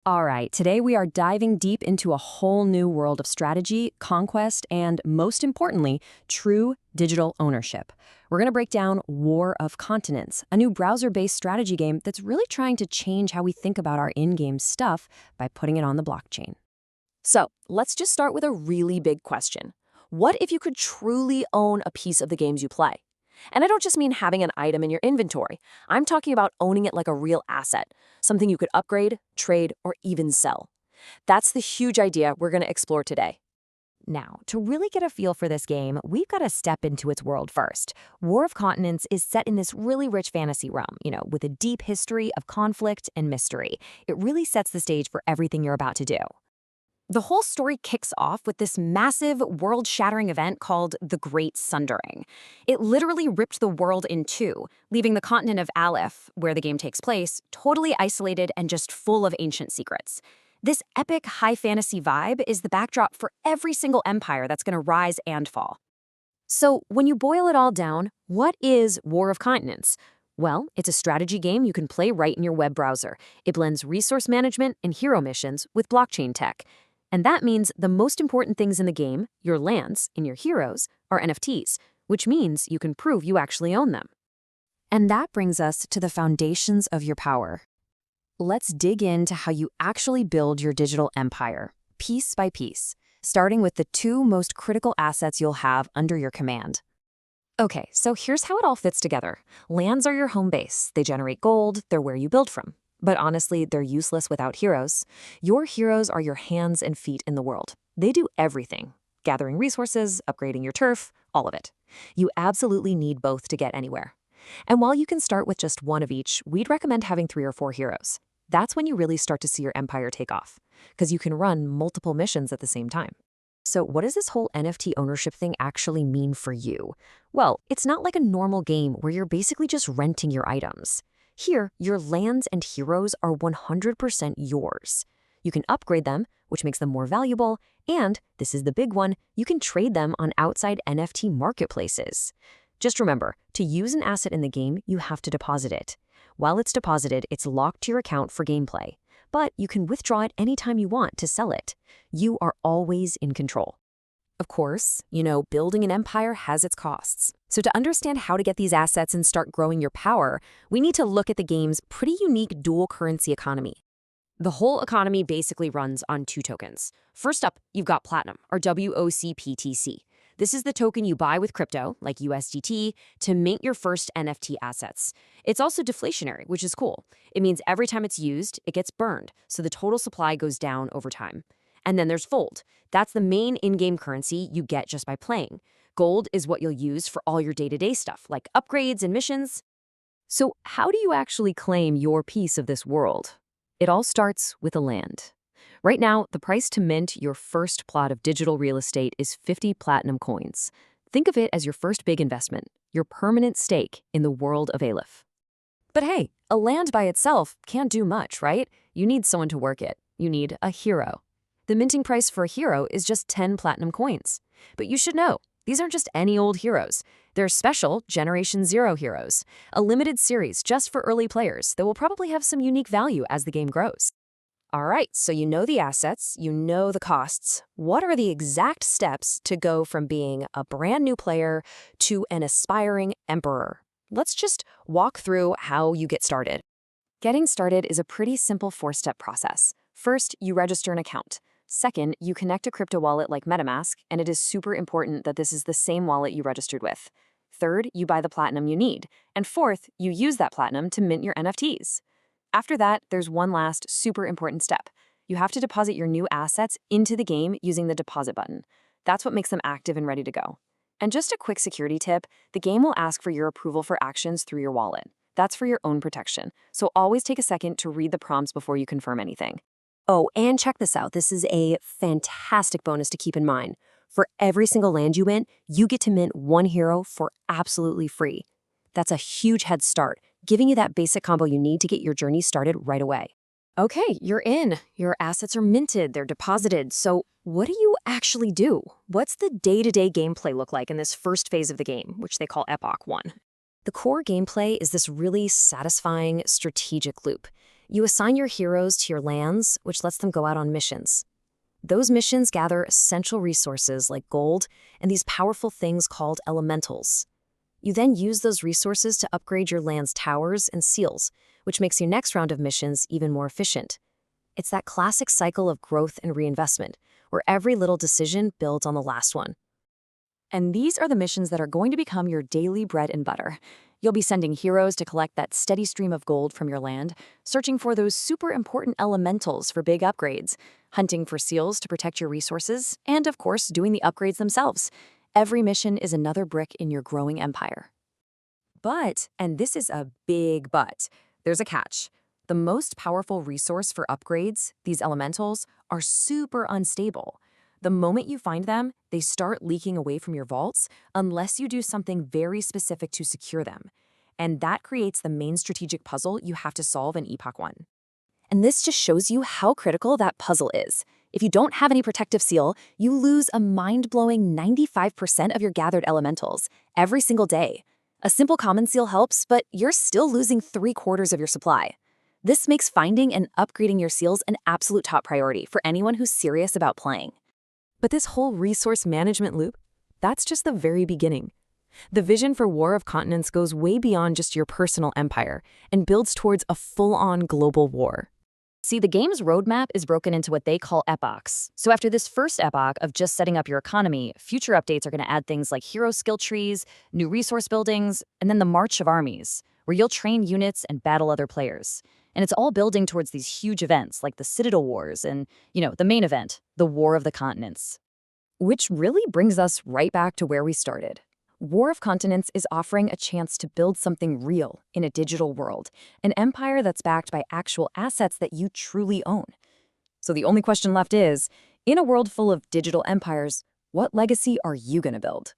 All right, today we are diving deep into a whole new world of strategy, conquest, and most importantly, true digital ownership. We're going to break down War of Continents, a new browser-based strategy game that's really trying to change how we think about our in-game stuff by putting it on the blockchain. So, let's just start with a really big question. What if you could truly own a piece of the games you play? And I don't just mean having an item in your inventory. I'm talking about owning it like a real asset, something you could upgrade, trade, or even sell. That's the huge idea we're going to explore today. Now, to really get a feel for this game, we've got to step into its world first. War of Continents is set in this really rich fantasy realm, with a deep history of conflict and mystery. It really sets the stage for everything you're about to do. The whole story kicks off with this massive, world-shattering event called the Great Sundering. It literally ripped the world in two, leaving the continent of Aleph, where the game takes place, totally isolated and just full of ancient secrets. This epic high fantasy vibe is the backdrop for every single empire that's going to rise and fall. So, when you boil it all down, what is War of Continents? Well, it's a strategy game you can play right in your web browser. It blends resource management and hero missions with blockchain tech. And that means the most important things in the game, your lands and your heroes, are NFTs, which means you can prove you actually own them. And that brings us to the foundations of your power. Let's dig into how you actually build your digital empire, piece by piece, starting with the two most critical assets you'll have under your command. Okay, so here's how it all fits together. Lands are your home base. They generate gold, they're where you build from. But honestly, they're useless without heroes. Your heroes are your hands and feet in the world. They do everything. Gathering resources, upgrading your turf, all of it. You absolutely need both to get anywhere. And while you can start with just one of each, we'd recommend having 3 or 4 heroes. That's when you really start to see your empire take off, because you can run multiple missions at the same time. So what does this whole NFT ownership thing actually mean for you? Well, it's not like a normal game where you're basically just renting your items. Here, your lands and heroes are 100% yours. You can upgrade them, which makes them more valuable, and, this is the big one, you can trade them on outside NFT marketplaces. Just remember, to use an asset in the game, you have to deposit it. While it's deposited, it's locked to your account for gameplay, but you can withdraw it anytime you want to sell it. You are always in control. Of course, building an empire has its costs. So to understand how to get these assets and start growing your power, we need to look at the game's pretty unique dual currency economy. The whole economy basically runs on 2 tokens. First up, you've got Platinum, or WOCPTC. This is the token you buy with crypto, like USDT, to mint your first NFT assets. It's also deflationary, which is cool. It means every time it's used, it gets burned, so the total supply goes down over time. And then there's Fold. That's the main in-game currency you get just by playing. Gold is what you'll use for all your day-to-day stuff, like upgrades and missions. So how do you actually claim your piece of this world? It all starts with a land. Right now, the price to mint your first plot of digital real estate is 50 platinum coins. Think of it as your first big investment, your permanent stake in the world of Aleph. But hey, a land by itself can't do much, right? You need someone to work it. You need a hero. The minting price for a hero is just 10 platinum coins. But you should know, these aren't just any old heroes. They're special Generation Zero heroes, a limited series just for early players that will probably have some unique value as the game grows. All right, so you know the assets, you know the costs. What are the exact steps to go from being a brand new player to an aspiring emperor? Let's just walk through how you get started. Getting started is a pretty simple 4-step process. First, you register an account. Second, you connect a crypto wallet like MetaMask, and it is super important that this is the same wallet you registered with. Third, you buy the platinum you need. And fourth, you use that platinum to mint your NFTs. After that, there's one last super important step. You have to deposit your new assets into the game using the deposit button. That's what makes them active and ready to go. And just a quick security tip, the game will ask for your approval for actions through your wallet. That's for your own protection, so always take a second to read the prompts before you confirm anything. Oh, and check this out. This is a fantastic bonus to keep in mind. For every single land you mint, you get to mint 1 hero for absolutely free. That's a huge head start, giving you that basic combo you need to get your journey started right away. Okay, you're in. Your assets are minted, they're deposited. So what do you actually do? What's the day-to-day gameplay look like in this first phase of the game, which they call Epoch 1? The core gameplay is this really satisfying strategic loop. You assign your heroes to your lands, which lets them go out on missions. Those missions gather essential resources like gold and these powerful things called elementals. You then use those resources to upgrade your land's towers and seals, which makes your next round of missions even more efficient. It's that classic cycle of growth and reinvestment, where every little decision builds on the last one. And these are the missions that are going to become your daily bread and butter. You'll be sending heroes to collect that steady stream of gold from your land, searching for those super important elementals for big upgrades, hunting for seals to protect your resources, and of course, doing the upgrades themselves. Every mission is another brick in your growing empire. But, and this is a big but, there's a catch. The most powerful resource for upgrades, these elementals, are super unstable. The moment you find them, they start leaking away from your vaults unless you do something very specific to secure them. And that creates the main strategic puzzle you have to solve in Epoch 1. And this just shows you how critical that puzzle is. If you don't have any protective seal, you lose a mind-blowing 95% of your gathered elementals every single day. A simple common seal helps, but you're still losing 3/4 of your supply. This makes finding and upgrading your seals an absolute top priority for anyone who's serious about playing. But this whole resource management loop, that's just the very beginning. The vision for War of Continents goes way beyond just your personal empire and builds towards a full-on global war. See, the game's roadmap is broken into what they call epochs. So after this first epoch of just setting up your economy, future updates are going to add things like hero skill trees, new resource buildings, and then the March of Armies, where you'll train units and battle other players. And it's all building towards these huge events like the Citadel Wars and, the main event, the War of the Continents. Which really brings us right back to where we started. War of Continents is offering a chance to build something real in a digital world, an empire that's backed by actual assets that you truly own. So the only question left is, in a world full of digital empires, what legacy are you going to build?